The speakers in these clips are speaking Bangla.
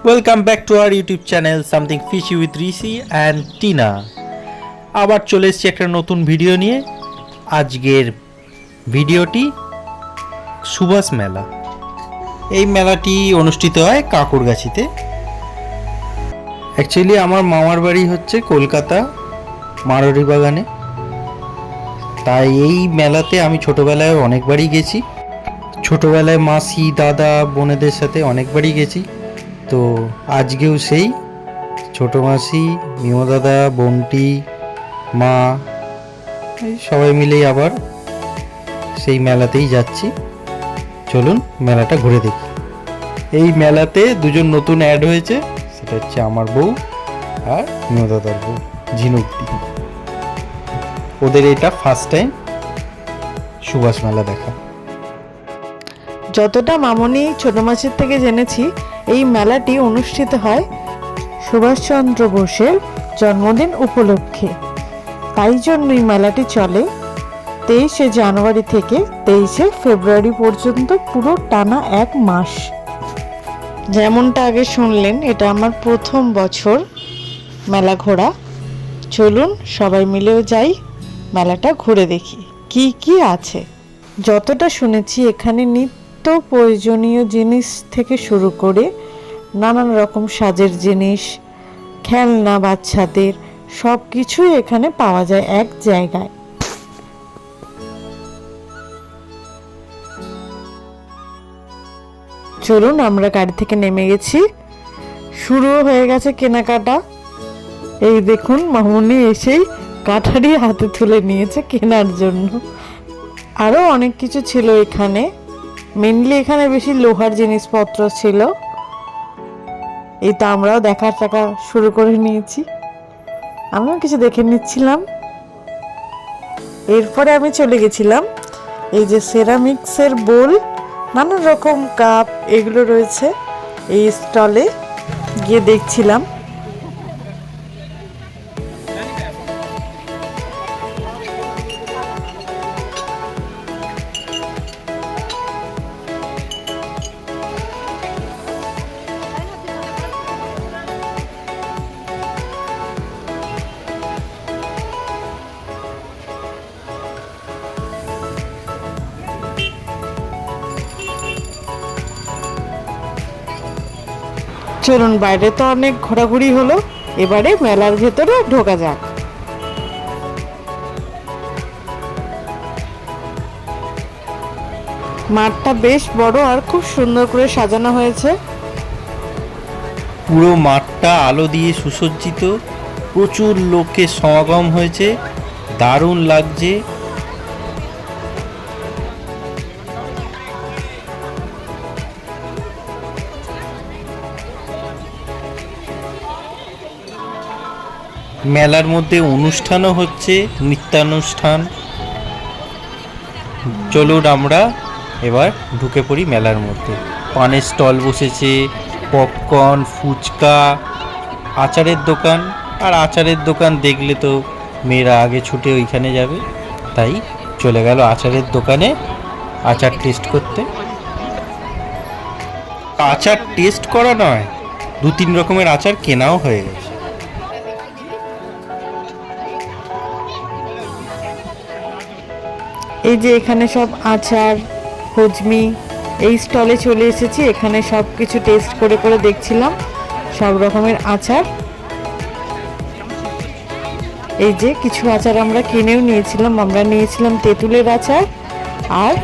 Welcome back to our YouTube channel something fishy with Rishi and Tina. আবার চলে এসেছি একটা নতুন ভিডিও নিয়ে। আজকের ভিডিওটি সুভাষ মেলা। এই মেলাটি অনুষ্ঠিত হয় কাঁকুরগাছিতে। অ্যাকচুয়ালি আমার মামার বাড়ি হচ্ছে কলকাতা মারোয়ারি বাগানে, তাই এই মেলাতে আমি ছোটোবেলায় অনেকবারই গেছি। ছোটোবেলায় মাসি দাদা বোনেদের সাথে অনেকবারই গেছি। তো আজকেও সেই ছোটো মাসি মিমো দাদা বোনটি মা এই সবাই মিলেই আবার সেই মেলাতেই যাচ্ছি। চলুন মেলাটা ঘুরে দেখি। এই মেলাতে দুজন নতুন অ্যাড হয়েছে, সেটা হচ্ছে আমার বউ আর মিমো দাদার বউ ঝিনুকটি। ওদের এটা ফার্স্ট টাইম সুভাষ মেলা দেখা। যতটা মামনি ছোট মাসির থেকে জেনেছি, এই মেলাটি অনুষ্ঠিত হয় সুভাষচন্দ্র বোসের জন্মদিন উপলক্ষে। তাই জন্যই মেলাটি চলে 23শে জানুয়ারি থেকে 23শে ফেব্রুয়ারি পর্যন্ত, পুরো টানা এক মাস। যেমনটা আগে শুনলেন, এটা আমার প্রথম বছর মেলা ঘোরা। চলুন সবাই মিলেও যাই, মেলাটা ঘুরে দেখি কি কি আছে। যতটা শুনেছি এখানে নিত্য প্রয়োজনীয় জিনিস থেকে শুরু করে নানান রকম সাজের জিনিস, খেলনা বাচ্চাদের সব কিছুই এখানে পাওয়া যায় এক জায়গায়। চলুন, আমরা গাড়ি থেকে নেমে গেছি, শুরুও হয়ে গেছে কেনাকাটা। এই দেখুন, মামুনি এসেই কাঠারি হাতে তুলে নিয়েছে কেনার জন্য। আরও অনেক কিছু ছিল এখানে, মেনলি এখানে বেশি লোহার জিনিসপত্র ছিল। এই তো আমরাও দেখার টাকা শুরু করে নিয়েছি, আমিও কিছু দেখে নিচ্ছিলাম। এরপরে আমি চলে গেছিলাম এই যে সেরামিক্সের বোল, নানান রকম কাপ এগুলো রয়েছে এই স্টলে, গিয়ে দেখছিলাম। চলুন, বাইরে তো অনেক ঘোরাঘুরি হলো, এবারে মেলার ভেতরে ঢোকা যাক। মাঠটা বেশ বড় আর খুব সুন্দর করে সাজানো হয়েছে। পুরো মাঠটা আলো দিয়ে সুসজ্জিত, প্রচুর লোকের সমাগম হয়েছে, দারুণ লাগছে। মেলার মধ্যে অনুষ্ঠানও হচ্ছে, নৃত্যানুষ্ঠান। চলুন আমরা এবার ঢুকে পড়ি মেলার মধ্যে। পানের স্টল বসেছে, পপকর্ন, ফুচকা, আচারের দোকান। আর আচারের দোকান দেখলে তো মেয়েরা আগে ছুটে ওইখানে যাবে, তাই চলে গেল আচারের দোকানে আচার টেস্ট করতে। আচার টেস্ট করা নয়, 2-3 রকমের আচার কেনাও হয়ে গেছে। এই যে এখানে সব আচার, হজমি, এই স্টলে চলে এসেছি। এখানে সব কিছু টেস্ট করে করে দেখছিলাম, সব রকমের আচার। এই যে কিছু আচার আমরা কিনেও নিয়েছিলাম। আমরা নিয়েছিলাম তেঁতুলের আচার আর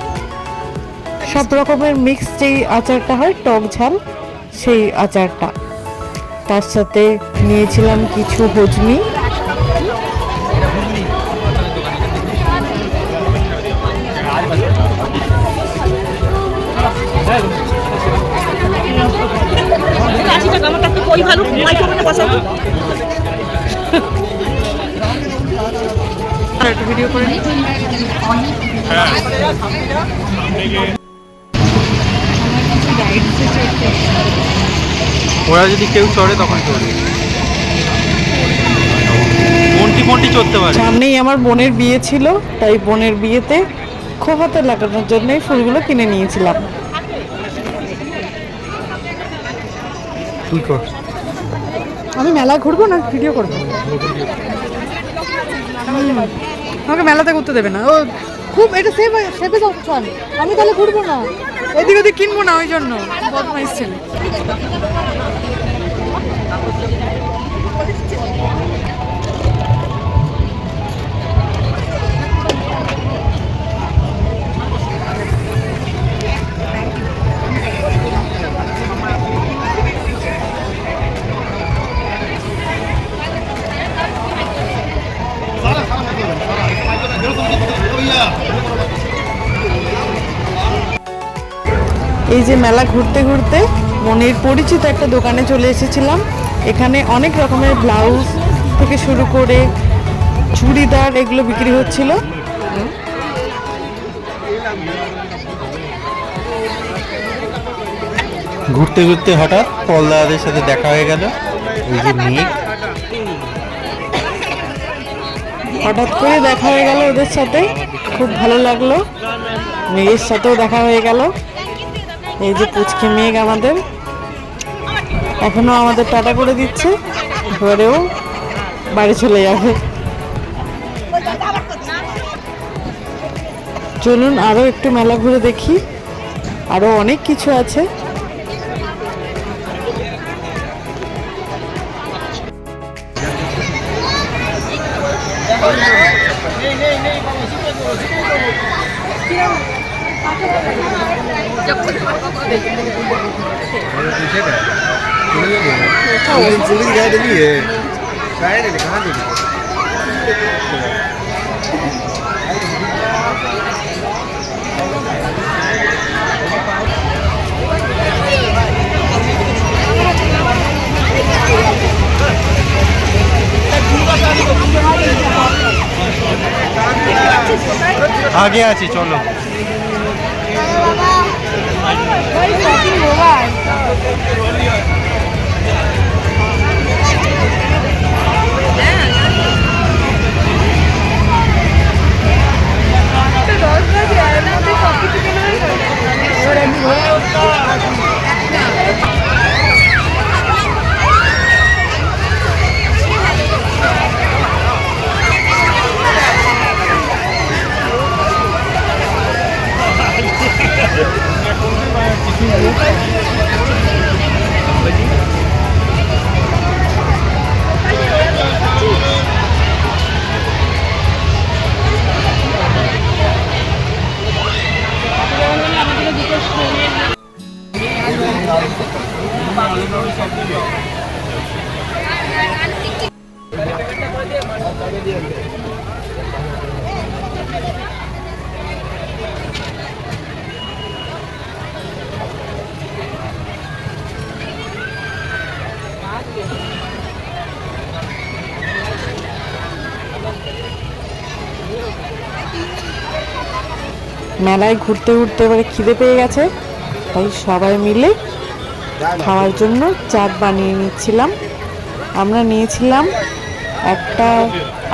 সব রকমের মিক্স যেই আচারটা হয় টক ঝাল, সেই আচারটা। তার সাথে নিয়েছিলাম কিছু হজমি। ভিডিও করে ওরা যদি কেউ চড়ে তখন চড়বে, মন্টি চড়তে পারে। সামনেই আমার বোনের বিয়ে ছিল, তাই বোনের বিয়েতে খোপাতে লাগানোর জন্য এই ফুলগুলো কিনে নিয়েছিলাম। তুই কর। আমি মেলায় ঘুরবো না ভিডিও করবো? আমাকে মেলাতে ঘুরতে দেবে না, ও খুব এটা সেফে অপশন। আমি তাহলে ঘুরবো না, এদিক ওদিক কিনবো না, ওই জন্য বদমাইশ ছেলে। এই যে মেলা ঘুরতে ঘুরতে মনের পরিচিত একটা দোকানে চলে এসেছিলাম। এখানে অনেক রকমের ব্লাউজ থেকে শুরু করে চুড়িদার এগুলো বিক্রি হচ্ছিল। ঘুরতে ঘুরতে হঠাৎ পলদাদের সাথে দেখা হয়ে গেল। এই যে মেঘ, হঠাৎ করে দেখা হয়ে গেল ওদের সাথে, খুব ভালো লাগলো। মেঘের সাথেও দেখা হয়ে গেল। এই যে পুচকে মেঘ আমাদের এখনো আমাদের টাটা করে দিচ্ছে, ঘরেও বাড়ি চলে যাবে। চলুন আরো একটু মেলা ঘুরে দেখি, আরো অনেক কিছু আছে। আগে আছি, চলো। মেলায় ঘুরতে ঘুরতে এবারে খিদে পেয়ে গেছে, তাই সবাই মিলে খাওয়ার জন্য চাট বানিয়ে নিচ্ছিলাম। আমরা নিয়েছিলাম একটা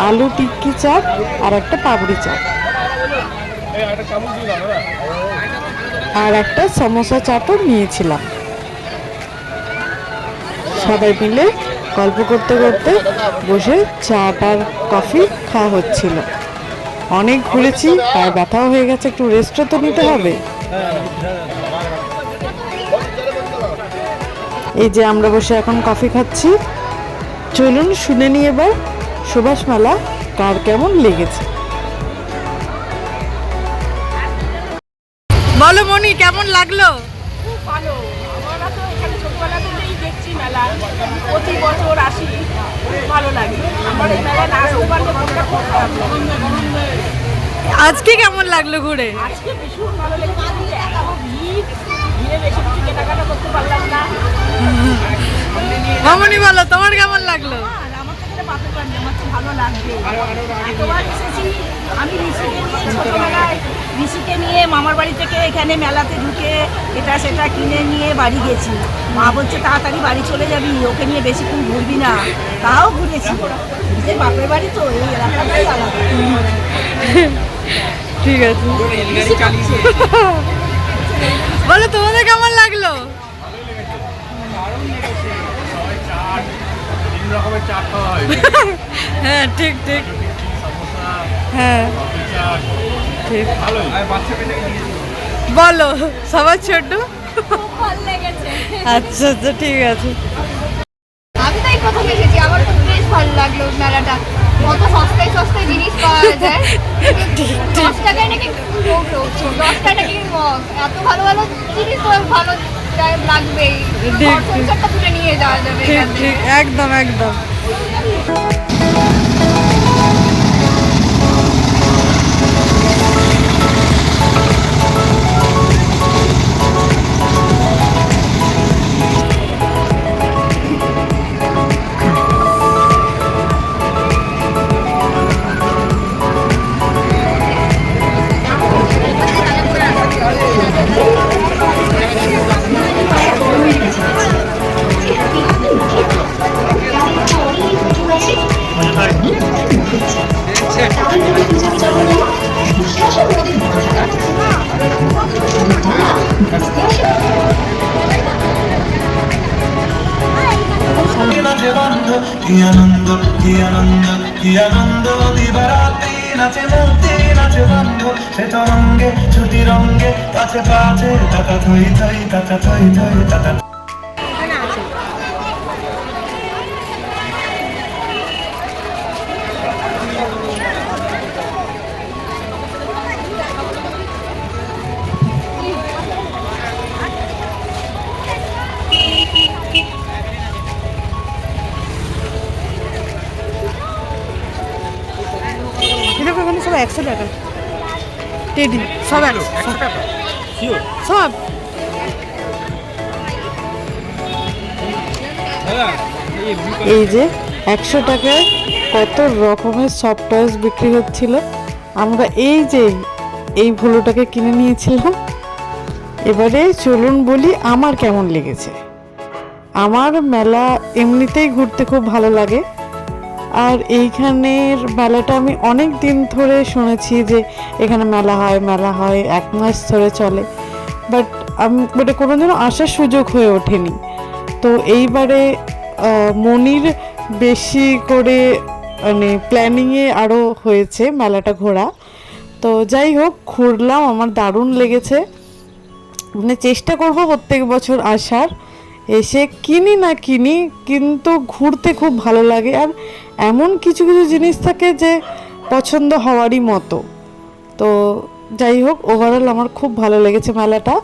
আলু টিক্কি চাট আর একটা পাপড়ি চাট আর একটা সমোসা চাটও নিয়েছিলাম। সবাই মিলে গল্প করতে করতে বসে চাট আর কফি খাওয়া হচ্ছিল। অনেক ঘুরেছি, আর ব্যথাও হয়ে গেছে, একটু রেস্টও তো নিতে হবে। এই যে আমরা বসে এখন কফি খাচ্ছি। চলুন শুনে নিই এবার সুভাষ মেলা কার কেমন লেগেছে। বলো মনি, কেমন লাগলো? খুব ভালো। আমরা তো এখানে ছোটবেলা থেকেই দেখছি মেলা, প্রতি বছর আসি, খুব ভালো লাগে। আমার এই মেলা না আসতে পারলে মনটা খুব খারাপ লাগে। আজকে কেমন লাগলো ঘুরে? আজকে ভীষণ ভালো লেগেছে, এত ভিড়, ভিড়ে বেশি কিছু কেনাকাটা করতে পারলাম না। মামনি বলো, তোমার কেমন লাগলো? আর আমার তো এটা বাপের বাড়ি, আমার তো ভালো লাগবে। এতবার এসেছি আমি ঋষিকে নিয়ে, ছোটবেলায় ঋষিকে নিয়ে মামার বাড়ি থেকে এখানে মেলাতে ঢুকে এটা সেটা কিনে নিয়ে বাড়ি গেছি। মা বলছে তাড়াতাড়ি বাড়ি চলে যাবি, ওকে নিয়ে বেশিক্ষণ ঘুরবি না, তাও ঘুরেছি। নিজের বাপের বাড়ি তো, এই এলাকাটাই আলাদা। ঠিক আছে, ঋষি খাচ্ছে। বলো তোমাদের কেমন লাগলো? দারুণ লেগেছে। রকমের চাট খাওয়া হয় হ্যাঁ ঠিক ঠিক সমোসা হ্যাঁ কফি চাট ঠিক ভালোই বাচ্চা পেটে বলো সবার ছোট খুব ভালো লেগেছে। আচ্ছা আচ্ছা ঠিক আছে আমি তাই প্রথম এসেছি, আমার তো বেশ ভালো লাগলো মেলাটা। কত সস্তায় সস্তায় জিনিস পাওয়া যায়। 10 টাকায় নাকি কৌটো, 10 টাকা নাকি মগ। এত ভালো ভালো জিনিস তো ভালো লাগবেই। ঠিক, ঘর সংসারটা তুলে নিয়ে যাওয়া যাবে ঠিক এখান থেকে। ঠিক একদম একদম নাচে বন্ধ কি আনন্দ কি আনন্দ কি আনন্দ দিবারাত্রি নাচে মূর্তি নাচে বন্ধ সে তরঙ্গে ছুটি রঙ্গে কাছে কাছে তাতা থই থই তাতা থই থই তাতা এরকম এখানে সব 100 টাকা টেডি সব 100 টাকা সব এই যে 100 টাকায় কত রকমের সফট টয়েস বিক্রি হচ্ছিল। আমরা এই যে এই ভুলোটাকে কিনে নিয়েছিলাম। এবারে চলুন বলি আমার কেমন লেগেছে। আমার মেলা এমনিতেই ঘুরতে খুব ভালো লাগে, আর এইখানের মেলাটা আমি অনেক দিন ধরে শুনেছি যে এখানে মেলা হয় 1 মাস ধরে চলে, বাট আমি কোনোদিনও আসার সুযোগ হয়ে ওঠেনি। তো এইবারে মনির বেশি করে মানে প্ল্যানিংয়ে আরও হয়েছে মেলাটা ঘোরা। তো যাই হোক ঘুরলাম, আমার দারুণ লেগেছে। মানে চেষ্টা করব প্রত্যেক বছর আসার, এসে কিনি না কিনি কিন্তু ঘুরতে খুব ভালো লাগে। আর এমন কিছু কিছু জিনিস থাকে যে পছন্দ হওয়ারই মতো। তো যাই হোক ওভারঅল আমার খুব ভালো লেগেছে মেলাটা।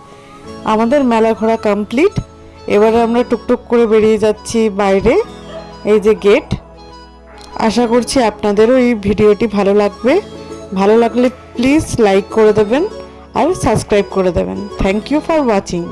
আমাদের মেলা ঘোরা কমপ্লিট। এবারে আমরা টুকটুক করে বেরিয়ে যাচ্ছি বাইরে, এই যে গেট। আশা করছি আপনাদেরও এই ভিডিওটি ভালো লাগবে। ভালো লাগলে প্লিজ লাইক করে দেবেন আর সাবস্ক্রাইব করে দেবেন। Thank you for watching.